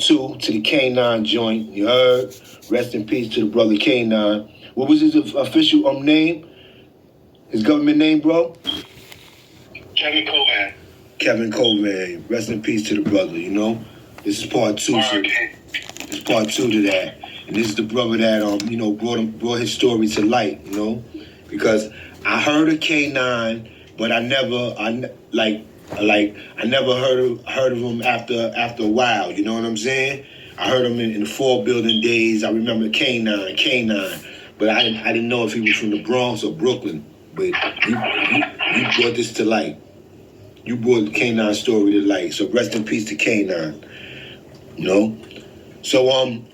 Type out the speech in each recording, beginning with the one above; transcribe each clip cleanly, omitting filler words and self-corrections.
2 to the K9 joint. You heard? Rest in peace to the brother K9. What was his official name? His government name, bro? Kevin Covan. Kevin Covan. Rest in peace to the brother, you know? This is part 2. So it's part 2 to that. And this is the brother that, you know, brought his story to light, you know? Because I heard of K9, but I never heard of him after a while, you know what I'm saying? I heard him in the 4 building days. I remember K9. But I didn't know if he was from the Bronx or Brooklyn. But you brought this to light. You brought the K9 story to light. So rest in peace to K9. You know? So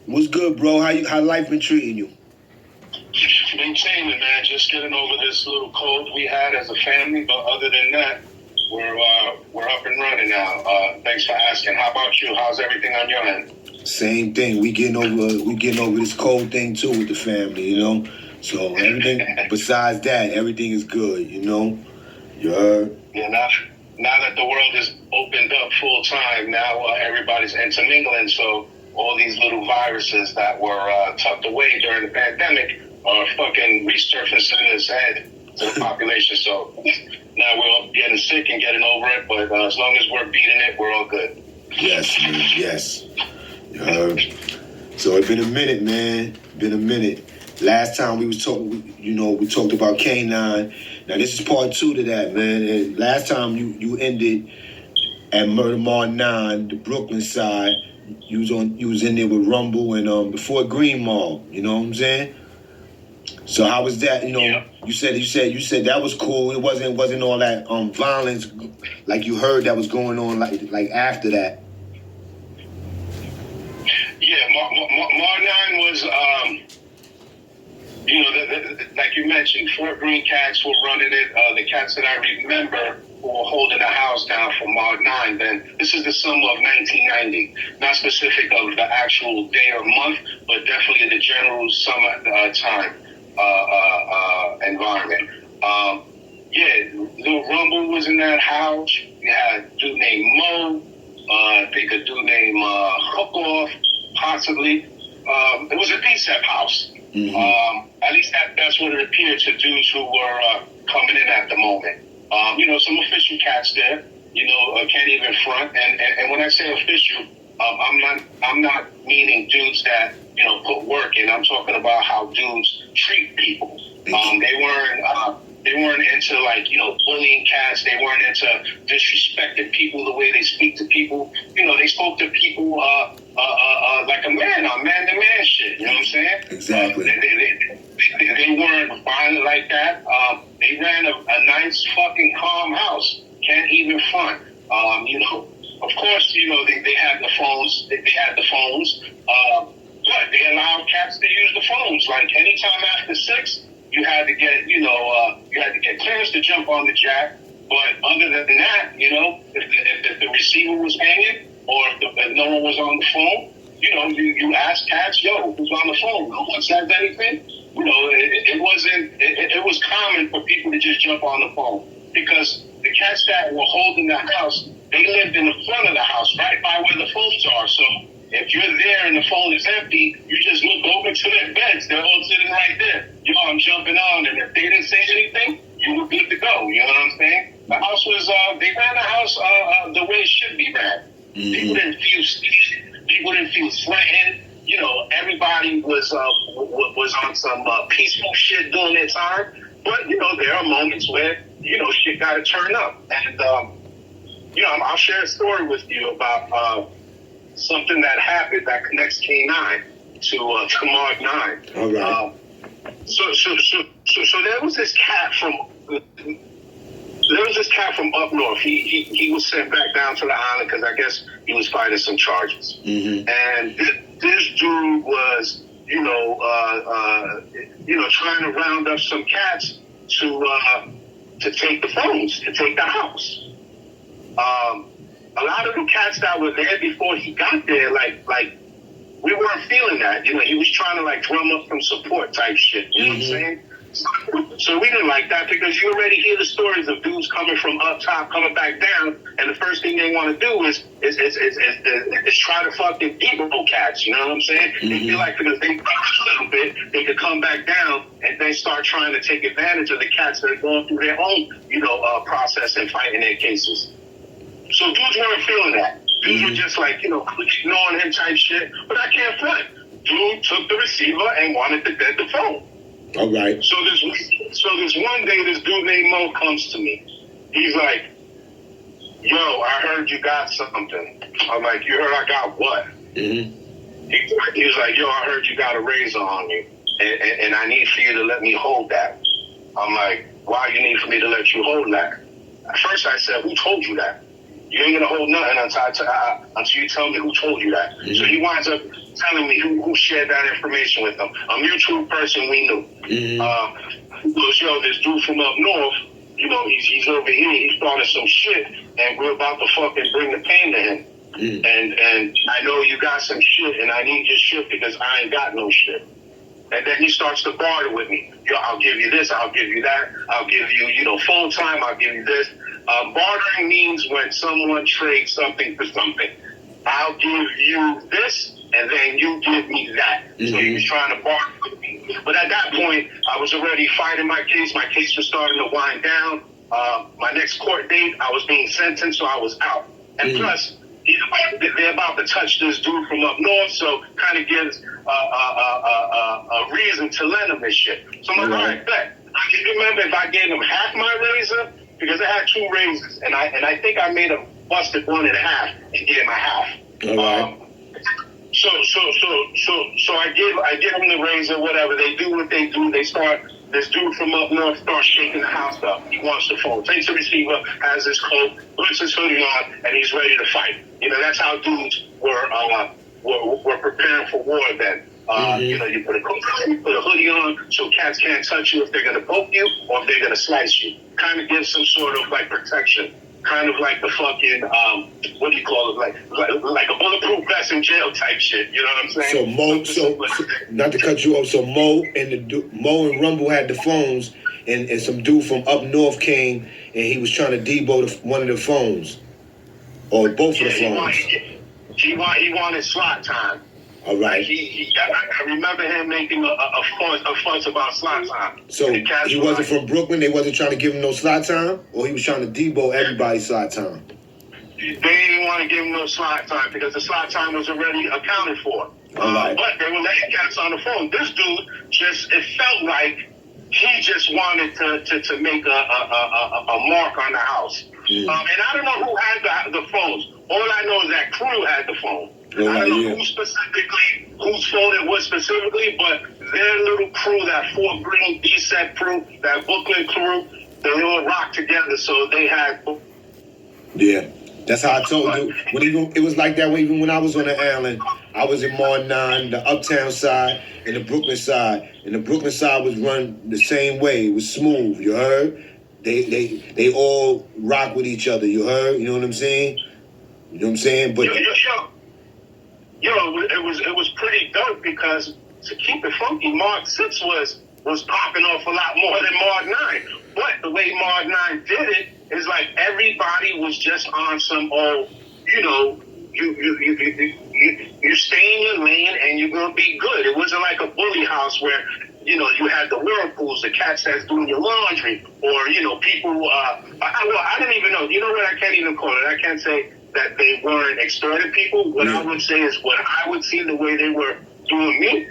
what's good, bro? How life been treating you? Maintaining, man. Just getting over this little cold we had as a family, but other than that, we're up and running now. Thanks for asking. How about you? How's everything on your end? Same thing. We getting over this cold thing too with the family, you know. So everything besides that, everything is good, you know. You heard? Yeah. Now that the world is opened up full time, now everybody's intermingling. So all these little viruses that were tucked away during the pandemic are fucking resurfacing its head to the population. So now we're all getting sick and getting over it. But as long as we're beating it, we're all good. Yes, man. Yes. You heard? So it's been a minute, man. Been a minute. Last time we was talking, we talked about K9. Now this is part 2 to that, man. And last time you ended at Murder Mall 9, the Brooklyn side. You was in there with Rumble and before Green Mall. You know what I'm saying? So how was that? You know, yeah. you said that was cool. It wasn't all that violence like you heard that was going on like after that. Yeah, Mall 9 was, like you mentioned, Fort Greene cats were running it. The cats that I remember who were holding the house down for Mall 9, then this is the summer of 1990. Not specific of the actual day or month, but definitely the general summer time environment. Lil Rumble was in that house. You had a dude named Mo. I think a dude named Hook Off, possibly. It was a DCEP house. Mm-hmm. At least that's what it appeared to dudes who were coming in at the moment. Some official cats there. Can't even front. And when I say official, I'm not meaning dudes that put work in. I'm talking about how dudes treat people. They weren't into bullying cats. They weren't into disrespecting people the way they speak to people. They spoke to people like a man on man-to-man shit. You know what I'm saying? Exactly. They weren't violent like that. They ran a nice fucking calm house. Can't even front. Of course, they had the phones. They had the phones. But they allowed cats to use the phones. Like anytime after 6. You had to get, clearance to jump on the jack. But other than that, if the receiver was hanging or if no one was on the phone, you ask cats, yo, who's on the phone? No one says anything. It was common for people to just jump on the phone because the cats that were holding the house, they lived in the front of the house, right by where the phones are. So if you're there and the phone is empty, you just look over to their beds. They're all sitting right there. I'm jumping on. And if they didn't say anything, you were good to go. You know what I'm saying? The house was, they ran the house the way it should be ran. Mm-hmm. People didn't feel scared. People didn't feel threatened. Everybody was on some peaceful shit during their time. But, there are moments where, shit got to turn up. And, I'll share a story with you about something that happened that connects K9 to Mark 9. All right. So there was this cat from up north. He was sent back down to the island because I guess he was fighting some charges. Mm-hmm. And this dude was, trying to round up some cats to take the phones, to take the house. A lot of the cats that were there before he got there, like we weren't feeling that. He was trying to drum up some support type shit. You know what I'm saying? So we didn't like that because you already hear the stories of dudes coming from up top, coming back down, and the first thing they want to do is try to fucking debo cats. You know what I'm saying? They feel like because they a little bit, they could come back down and then start trying to take advantage of the cats that are going through their own, process and fighting their cases. So dudes weren't feeling that. Dudes were just like, ignoring him type shit. But I can't front. Dude took the receiver and wanted to dead the phone. All right. So this one day, this dude named Mo comes to me. He's like, "Yo, I heard you got something." I'm like, "You heard I got what?" He was like, "Yo, I heard you got a razor on you, and I need for you to let me hold that." I'm like, "Why you need for me to let you hold that?" At first I said, "Who told you that? You ain't gonna hold nothing until you tell me who told you that." So he winds up telling me who shared that information with him. A mutual person we knew. He goes, "Yo, this dude from up north, he's over here. He started some shit, and we're about to fucking bring the pain to him. And I know you got some shit, and I need your shit because I ain't got no shit." And then he starts to barter with me. "Yo, I'll give you this. I'll give you that. I'll give you, phone time. I'll give you this." Bartering means when someone trades something for something. I'll give you this, and then you give me that. So he was trying to barter with me. But at that point, I was already fighting my case. My case was starting to wind down. My next court date, I was being sentenced, so I was out. And plus, they're about to touch this dude from up north, so kind of gives a reason to lend him this shit. So I'm like, all right, bet. I can remember if I gave him half my razor, because I had two razors, and I think I made him busted one and a half and gave him a half. So I give him the razor, whatever. They do what they do. This dude from up north starts shaking the house up. He wants the phone. Takes the receiver, has his coat, puts his hoodie on, and he's ready to fight. That's how dudes were preparing for war then. You put a coat on, you put a hoodie on, so cats can't touch you if they're going to poke you or if they're going to slice you. Kind of gives some sort of like protection. Kind of like the fucking, what do you call it? Like a bulletproof vest in jail type shit. You know what I'm saying? So not to cut you off. So Mo and Rumble had the phones, and some dude from up north came, and he was trying to debo one of the phones, or both of the phones. He wanted slot time. All right. I remember him making a fuss about slot time. So he wasn't from Brooklyn. They wasn't trying to give him no slot time, or he was trying to debo everybody's slot time. They didn't want to give him no slot time because the slot time was already accounted for. Right. But they were letting cats on the phone. This dude it felt like he just wanted to make a mark on the house. And I don't know who had the phones. All I know is that crew had the phone. I don't know whose phone it was specifically, but their little crew, that Fort Greene D-Set crew, that Brooklyn crew, they all rocked together, so they had... Yeah, that's how I told you. It was like that even when I was on the island. I was in Mar 9, the uptown side, and the Brooklyn side. And the Brooklyn side was run the same way. It was smooth, you heard? They all rock with each other, you heard? You know what I'm saying? You know what I'm saying? But... it was pretty dope because to keep it funky, Mark 6 was popping off a lot more than Mark 9. But the way Mark 9 did it is like everybody was just on some old, you stay in your lane and you're gonna be good. It wasn't like a bully house where you had the whirlpools, the cats that's doing your laundry, or people. I don't even know. You know what? I can't even call it. I can't say that they weren't extorting people. What I would say is what I would see the way they were doing me,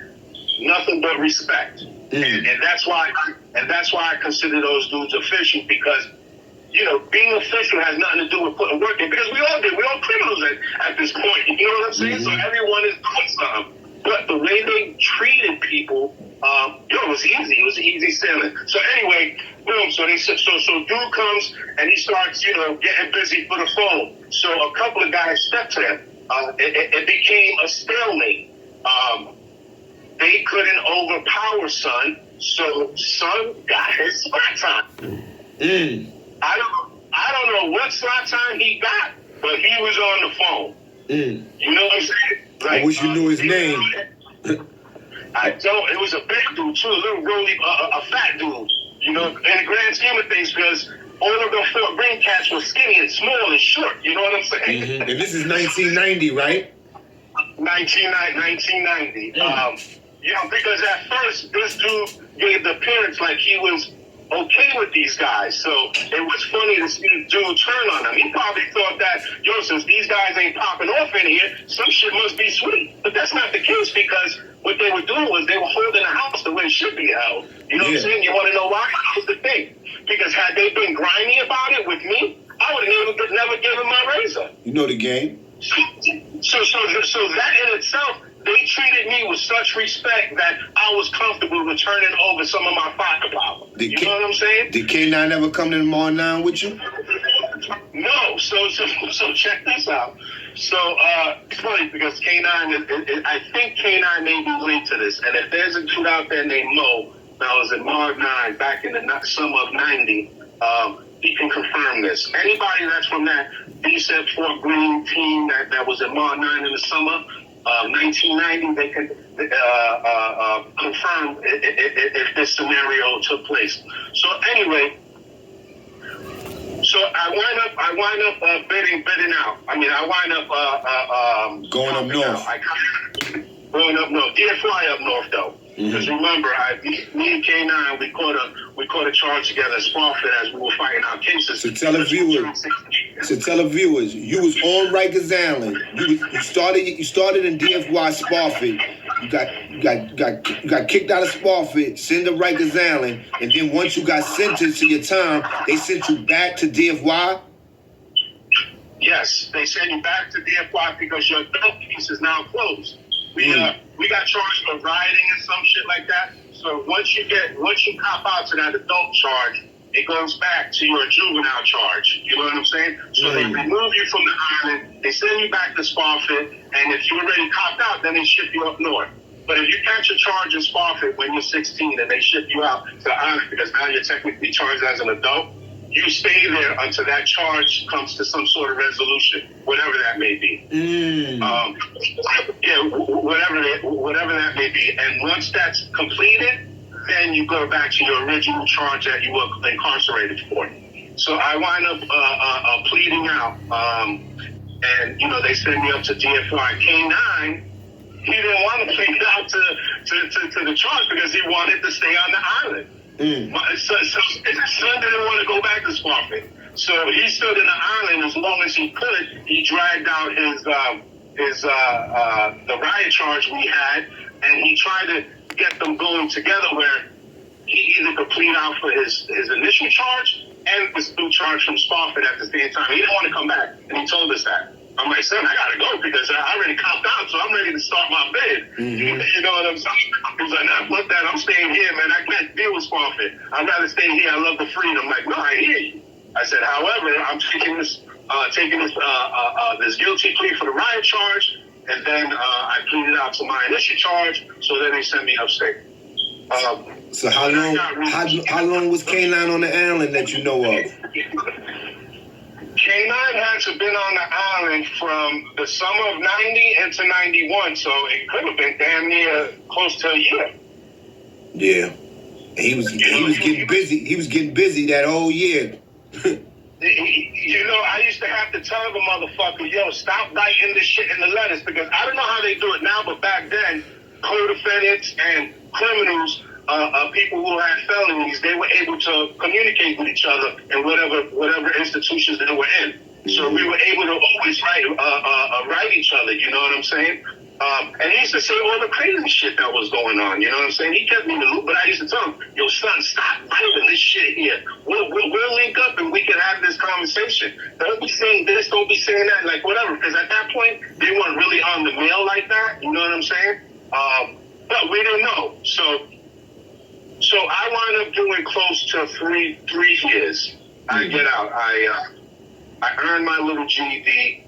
nothing but respect. And that's why I consider those dudes official, because being official has nothing to do with putting work in, because we all criminals at this point. You know what I'm saying? So everyone is doing something. But the way they treated people, it was easy. It was easy sailing. So anyway, boom. So dude comes and he starts, getting busy for the phone. So a couple of guys stepped to him. It became a stalemate. They couldn't overpower Son, so Son got his slot time. I don't know what slot time he got, but he was on the phone. You know what I'm saying? I wish you knew his name. I don't. It was a big dude too, a little roly, a fat dude. You know, in the grand scheme of things, because all of the Fort Greene cats were skinny and small and short. You know what I'm saying? Mm-hmm. And this is 1990, right? 1990. You know, because at first this dude gave the appearance like he was okay with these guys. So it was funny to see the dude turn on them. He probably thought that, since these guys ain't popping off in here, some shit must be sweet. But that's not the case, because what they were doing was they were holding the house the way it should be held. You know what I'm saying? You want to know why? Here's the thing. Because had they been grimy about it with me, I would have never given my razor. You know the game. So that in itself, they treated me with such respect that I was comfortable with turning over some of my firepower. You know what I'm saying? Did K9 ever come to the Mall 9 with you? No. So check this out. So it's funny because K9, I think K9 may be linked to this. And if there's a dude out there named Mo that was in Mark 9 back in the summer of 90, he can confirm this. Anybody that's from that DSEP Fort Greene team that was in Mark 9 in the summer, 1990, they can confirm if this scenario took place. So anyway, so I wind up bidding out. I mean, I wind up going up north. Going up north. Yeah, fly up north though. Because remember, me and K9, we caught a charge together at Spofford as we were fighting our cases. So tell the viewers, you was on Rikers Island. You started in DFY Spofford. You got kicked out of Spofford, sent to Rikers Island, and then once you got sentenced to your time, they sent you back to DFY. Yes, they sent you back to DFY because your adult case is now closed. We got charged for rioting and some shit like that. So once you cop out to that adult charge, it goes back to your juvenile charge. You know what I'm saying? So they remove you from the island, they send you back to Spofford, and if you already copped out, then they ship you up north. But if you catch a charge in Spofford when you're 16 and they ship you out to the island because now you're technically charged as an adult, you stay there until that charge comes to some sort of resolution, whatever that may be. Whatever that may be. And once that's completed, then you go back to your original charge that you were incarcerated for. So I wind up pleading out, and they send me up to DFY. K9, he didn't want to plead out to the charge because he wanted to stay on the island. So his son didn't want to go back to Spofford. So he stood in the island as long as he could. He dragged out the riot charge we had, and he tried to get them going together where he either could plead out for his initial charge and this new charge from Spofford at the same time. He didn't want to come back, and he told us that. I'm like, son, I gotta go because I already copped out, so I'm ready to start my bid. You know what I'm saying? He's like, nah, fuck that, I'm staying here, man. I can't deal with Spofford. I'd rather stay here. I love the freedom. I'm like, no, I hear you. I said, however, I'm taking this guilty plea for the riot charge, and then I pleaded out to my initial charge, so then they sent me upstate. So how long was K9 on the island that you know of? K9 had to have been on the island from the summer of 90 into 91, so it could have been damn near close to a year. Yeah. He was getting busy. He was getting busy that whole year. I used to have to tell the motherfucker, stop writing this shit in the letters, because I don't know how they do it now, but back then, co-defendants and criminals, people who had felonies, they were able to communicate with each other in whatever institutions they were in. So we were able to always write each other, you know what I'm saying? And he used to say all the crazy shit that was going on, you know what I'm saying? He kept me in the loop, but I used to tell him, yo, son, stop writing this shit here. We'll link up and we can have this conversation. Don't be saying this, don't be saying that, like whatever, because at that point, they weren't really on the mail like that, you know what I'm saying? But we didn't know. So I wound up doing close to three years. I get out. I earned my little GED.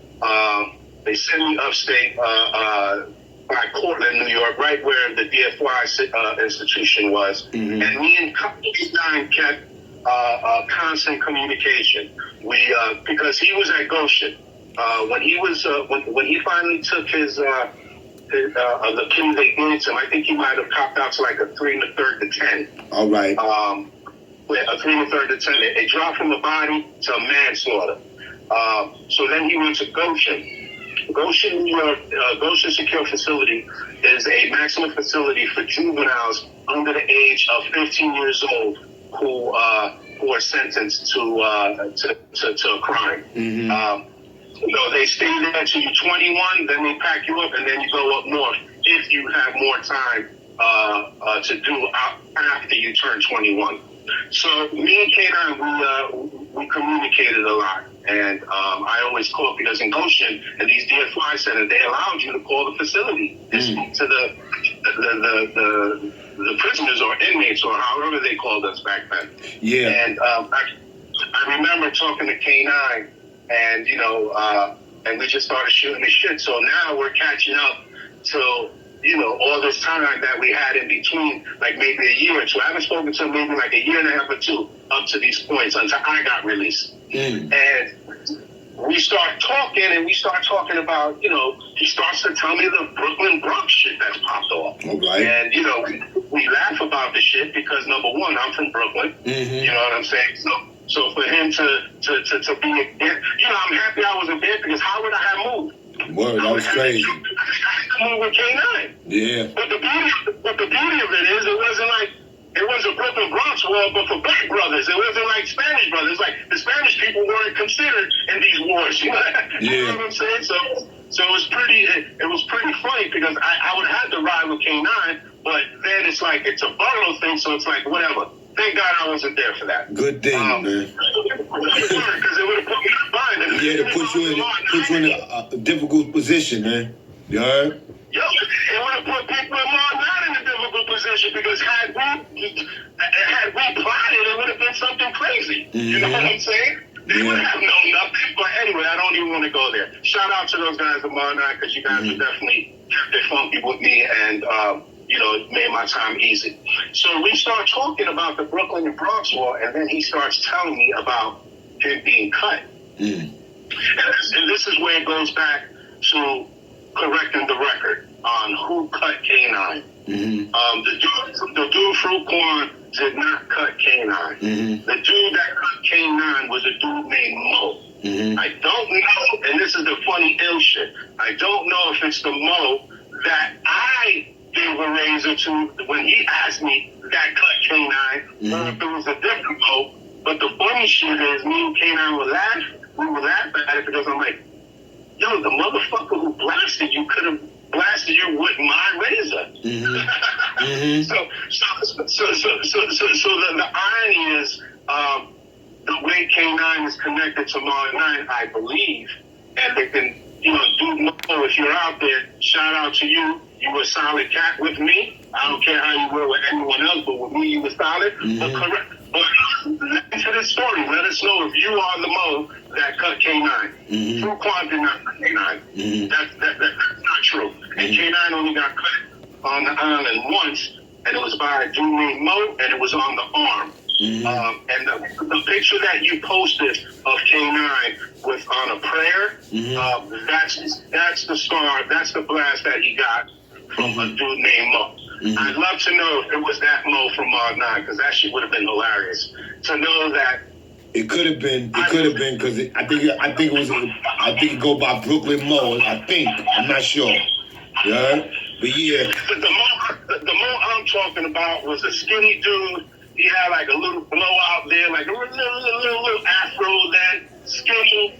They sent me upstate by Cortland, New York, right where the DFY institution was. And me and K9 kept constant communication. We because he was at Goshen. When he finally took his of the plea they gave to him. I think he might have copped out to like a 3 1/3 to 10. All right. A 3 1/3 to 10. It dropped from the body to manslaughter. So then he went to Goshen. Goshen, New York, Goshen Secure Facility is a maximum facility for juveniles under the age of 15 years old who are sentenced to a crime. They stay there until you're 21, then they pack you up, and then you go up north if you have more time to do after you turn 21. So me and K9, we communicated a lot. And I always called because in Goshen, in these DFY centers, they allowed you to call the facility and speak to the prisoners or inmates or however they called us back then. Yeah. And I remember talking to K9 and, and we just started shooting the shit. So now we're catching up to, all this time that we had in between, like maybe a year or two. I haven't spoken to him maybe like a year and a half or two up to these points until I got released. And we start talking about, he starts to tell me the Brooklyn Bronx shit that's popped off. All right. And, we laugh about the shit because, number one, I'm from Brooklyn. You know what I'm saying? So for him to be, I'm happy I wasn't there because how would I have moved? Word, that was crazy. I had to move with K9. Yeah. But the beauty of it is it wasn't Brooklyn Bronx war, but for black brothers. It wasn't like Spanish brothers. Like the Spanish people weren't considered in these wars. You know what I'm saying? So it was pretty funny because I would have to ride with K9, but then it's like it's a borough thing, so it's like whatever. Thank God I wasn't there for that. Good thing, man. Because it would have put me in a bind. Yeah, to put you in a difficult position, man. You heard? Yo, it would have put people in a difficult position because had we plotted, it would have been something crazy. You know what I'm saying? They would have known nothing. But anyway, I don't even want to go there. Shout out to those guys at Mar Night because you guys have definitely kept it funky with me and it made my time easy. So we start talking about the Brooklyn and Bronx war, and then he starts telling me about him being cut. And this is where it goes back to correcting the record on who cut K9. The dude Fruit Corn did not cut K9. The dude that cut K9 was a dude named Mo. I don't know, and this is the funny ill shit, I don't know if it's the Mo that I gave a razor to when he asked me that cut K9, or if it was a different Mo. But the funny shit is me and K9 would laugh at it because I'm like, yo, the motherfucker who blasted you could have blasted you with my razor. So the irony is the way K9 is connected to Mar 9, I believe, and they can, do more. If you're out there, shout out to you. You were a solid cat with me. I don't care how you were with anyone else, but with me, you were solid. But correct. But to this story, let us know if you are the Mo that cut K9. True Quan did not cut K9. That's not true. And K9 only got cut on the island once, and it was by a dude named Mo, and it was on the arm. And the picture that you posted of K9 was on a prayer. That's the scar. That's the blast that he got from a dude named Mo. I'd love to know if it was that Mo from Mod 9, because that shit would have been hilarious. To know that it could have been because I think it go by Brooklyn Mo. I'm not sure. Yeah, but yeah. The Mo I'm talking about was a skinny dude. He had like a little blowout there, like a little afro then, skinny.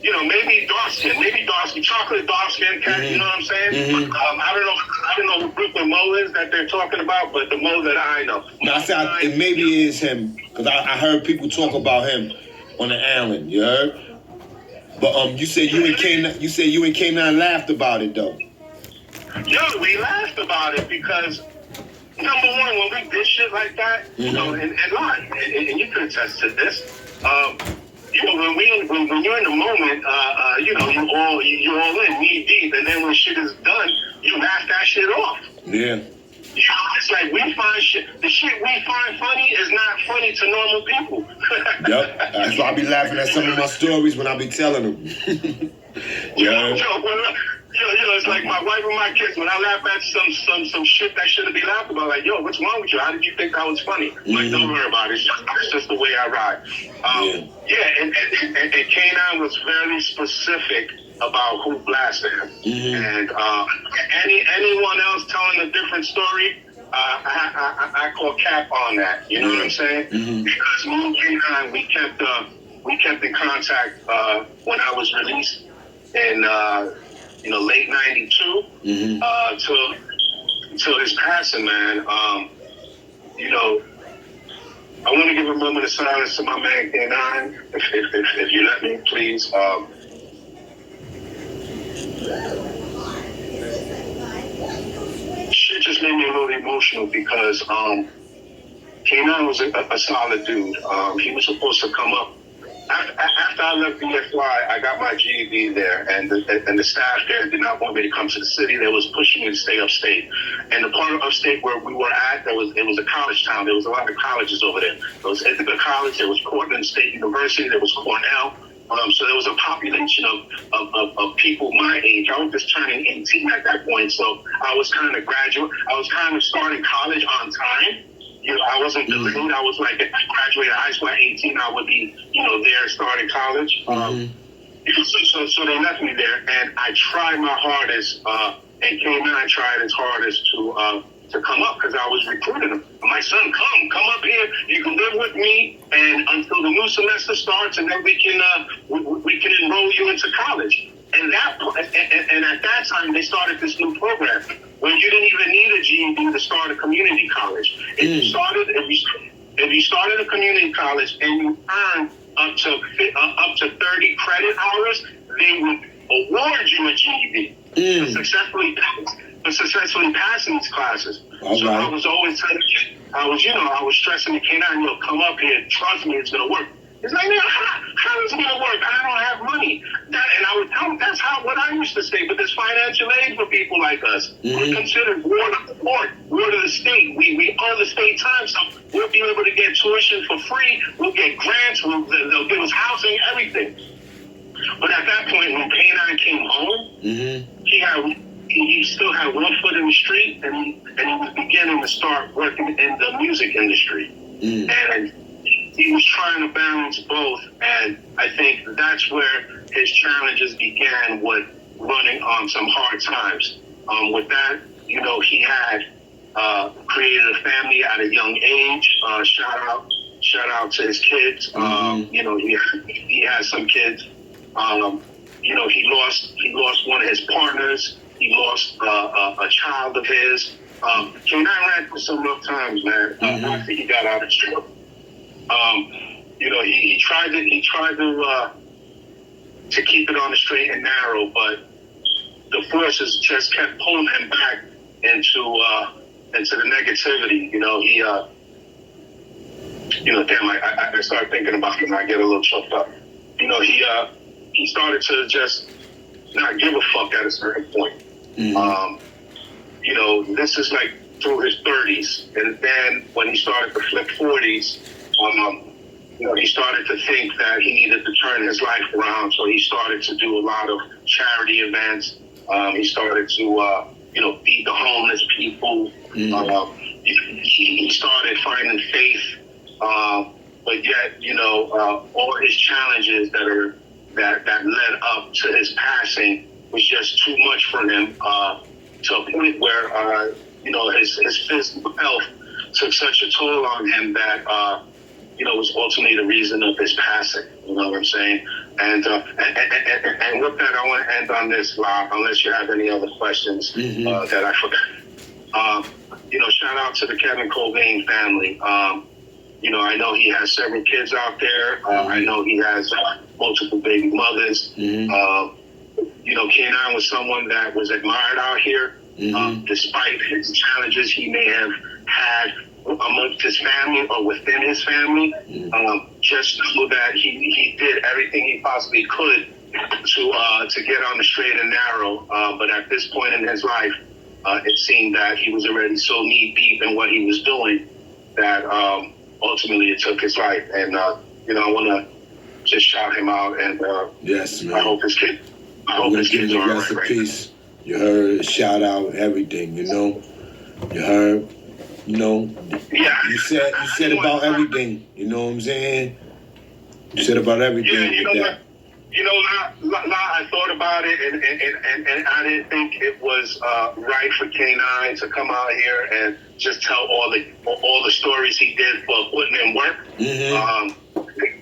Maybe dark skin, chocolate dark skin cat. You know what I'm saying? I don't know who Brooklyn Mo is that they're talking about, but the Mo that I know. No, it maybe is him because I heard people talk about him on the island. You heard? But you said you and K9 laughed about it though. Yo, we laughed about it because number one, when we did shit like that, and you can attest to this. When you're in the moment, you're all in, knee deep, and then when shit is done, you laugh that shit off. Yeah. It's like we find shit. The shit we find funny is not funny to normal people. Yep. That's why I be laughing at some of my stories when I be telling them. Yo, It's like my wife and my kids. When I laugh at some shit that shouldn't be laughed about, like, yo, what's wrong with you? How did you think that was funny? Like, don't worry about it. It's just the way I ride. And K9 was very specific about who blasted him. And anyone else telling a different story, I call cap on that. You know what I'm saying? Because me and K9, we kept in contact when I was released in late '92 till his passing, man. I want to give a moment of silence to my man K9, if you let me, please. Shit just made me a little emotional because K9 was a solid dude. He was supposed to come up. After I left BFY, I got my GED there, and the staff there did not want me to come to the city. They was pushing me to stay upstate. And the part of upstate where we were at, it was a college town. There was a lot of colleges over there. There was Ithaca College, there was Portland State University, there was Cornell. So there was a population of people my age. I was just turning 18 at that point, so I was kind of starting college on time. I wasn't delayed. I was like, if I graduated high school at 18, I would be, there starting college. So they left me there, and I tried my hardest, and K9 tried his hardest to come up because I was recruiting him. My son, come up here. You can live with me, and until the new semester starts, and then we can enroll you into college. And at that time, they started this new program where you didn't even need a GED to start a community college. If you started a community college and you earned up to 30 credit hours, they would award you a GED for successfully passing these classes. So I was always telling you, I was stressing the K9, come up here, trust me, it's gonna work. It's like, man, how is it gonna work? I don't have money. And I would tell them that's what I used to say. But there's financial aid for people like us. We're considered ward of the court, ward of the state. We earn the state time, so we'll be able to get tuition for free. We'll get grants. They'll give us housing, everything. But at that point, when K9 came home, he still had one foot in the street, and he was beginning to start working in the music industry. And he was trying to balance both, and I think that's where his challenges began with running on some hard times. With that, he had created a family at a young age. Shout out to his kids. He has some kids. He lost one of his partners. He lost a child of his. K9 ran through some rough times, man. After he got out of jail. He tried to keep it on the straight and narrow, but the forces just kept pulling him back into the negativity. I started thinking about him and I get a little choked up. He started to just not give a fuck at a certain point. This is like through his 30s, and then when he started to flip 40s, he started to think that he needed to turn his life around, so he started to do a lot of charity events. He started to, feed the homeless people. He started finding faith, but yet, all his challenges that led up to his passing was just too much for him, to a point where, his physical health took such a toll on him that, was ultimately the reason of his passing. You know what I'm saying? And with that, I want to end on this, unless you have any other questions that I forgot. Shout out to the Kevin Cobain family. I know he has several kids out there. I know he has multiple baby mothers. K9 was someone that was admired out here, despite his challenges he may have had amongst his family or within his family. Just know that he did everything he possibly could to get on the straight and narrow. But at this point in his life, it seemed that he was already so knee deep in what he was doing that ultimately it took his life. And I want to just shout him out, and yes, man. I hope his kids are all right. Rest in peace. You heard? Shout out, everything. You know. You heard? You know. Yeah. You said about everything. You know what I'm saying? You said about everything. Yeah, you with know that. what? You know, I thought about it, and I didn't think it was right for K9 to come out here and just tell all the stories he did for putting in work.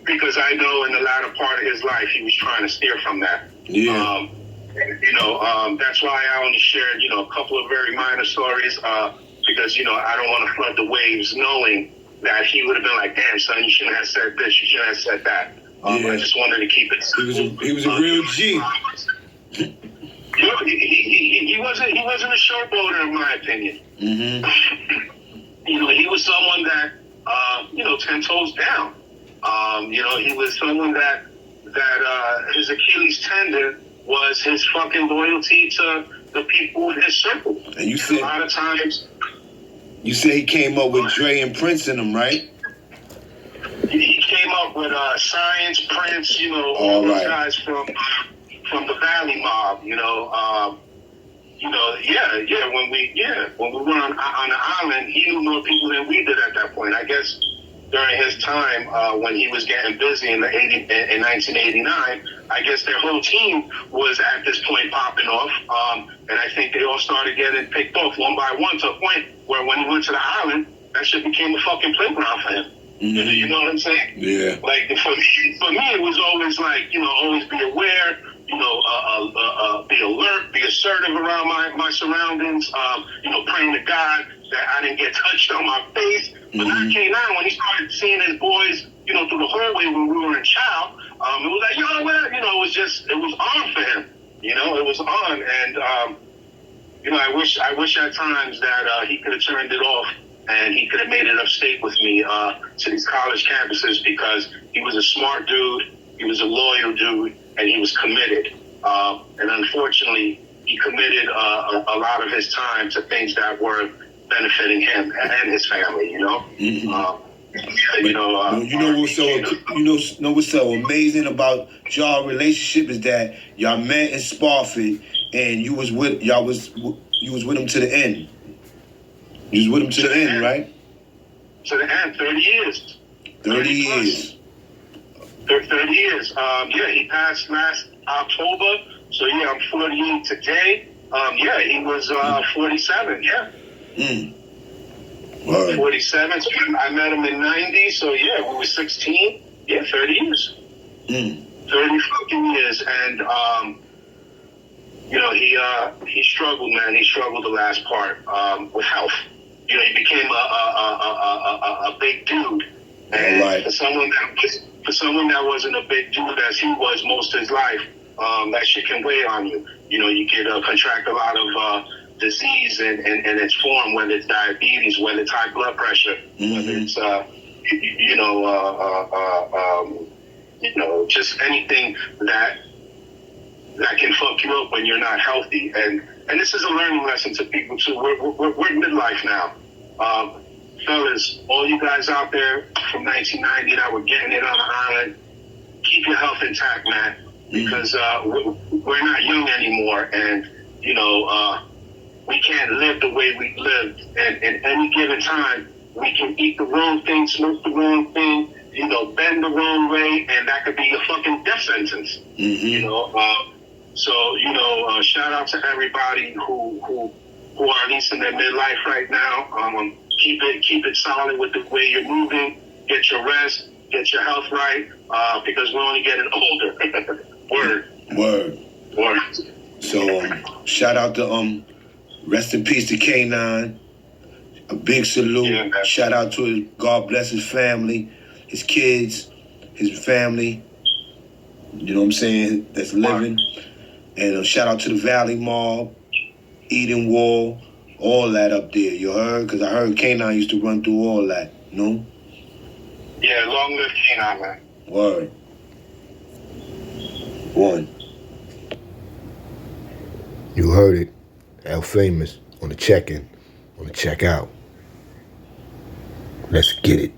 Because I know in the latter part of his life he was trying to steer from that. Yeah. That's why I only shared a couple of very minor stories because I don't want to flood the waves, knowing that he would have been like, "Damn, son, you shouldn't have said this. You shouldn't have said that." I just wanted to keep it simple. He was a real G. He wasn't a showboater, in my opinion. He was someone that 10 toes down. He was someone that his Achilles tendon was his fucking loyalty to the people in his circle. And you said a lot of times. You said he came up with Dre and Prince in them, right? He came up with Science, Prince, all those guys from the Valley Mob, When we were on the island, he knew more people than we did at that point. I guess during his time when he was getting busy in 1989, I guess their whole team was at this point popping off, and I think they all started getting picked off one by one to a point where when he went to the island, that shit became a fucking playground for him. You know what I'm saying? Yeah. Like for me, it was always like always be aware, be alert, be assertive around my surroundings. Praying to God that I didn't get touched on my face. But not K9, when he started seeing his boys, through the hallway when we were in Chow, it was like, it was on for him. It was on, and I wish at times that he could have turned it off. And he could have made it upstate with me to these college campuses, because he was a smart dude, he was a loyal dude, and he was committed. And unfortunately, he committed a lot of his time to things that were benefiting him and his family. What's so amazing about y'all relationship is that y'all met in Spofford, and you was with him to the end. You was with him to the end, right? To the end, 30 years. 30 years. 30 years. He passed last October. So, I'm 48 today. He was 47, Word. 47. So I met him in 90. So, we were 16. 30 years. 30 fucking years. And, he struggled, man. He struggled the last part with health. He became a big dude, and for someone that wasn't a big dude as he was most of his life, that shit can weigh on you. You could contract a lot of disease in its form, whether it's diabetes, whether it's high blood pressure, whether it's just anything that can fuck you up when you're not healthy. And this is a learning lesson to people too. We're midlife now. Fellas, all you guys out there from 1990 that were getting it on the island, keep your health intact, man, because we're not young anymore, and we can't live the way we lived. And at any given time, we can eat the wrong thing, smoke the wrong thing, bend the wrong way, and that could be a fucking death sentence. So shout out to everybody who are at least in their midlife right now. Keep it solid with the way you're moving. Get your rest. Get your health right. Because we're only getting older. Word. So shout out to rest in peace to K9. A big salute. Yeah, shout out to his, God bless his family, his kids, his family. You know what I'm saying? That's living. And shout out to the Valley Mob, Eden Wall, all that up there. You heard? Because I heard K9 used to run through all that. No? Yeah, long live K9, man. Word. One. You heard it. El Famous on the check-in, on the check-out. Let's get it.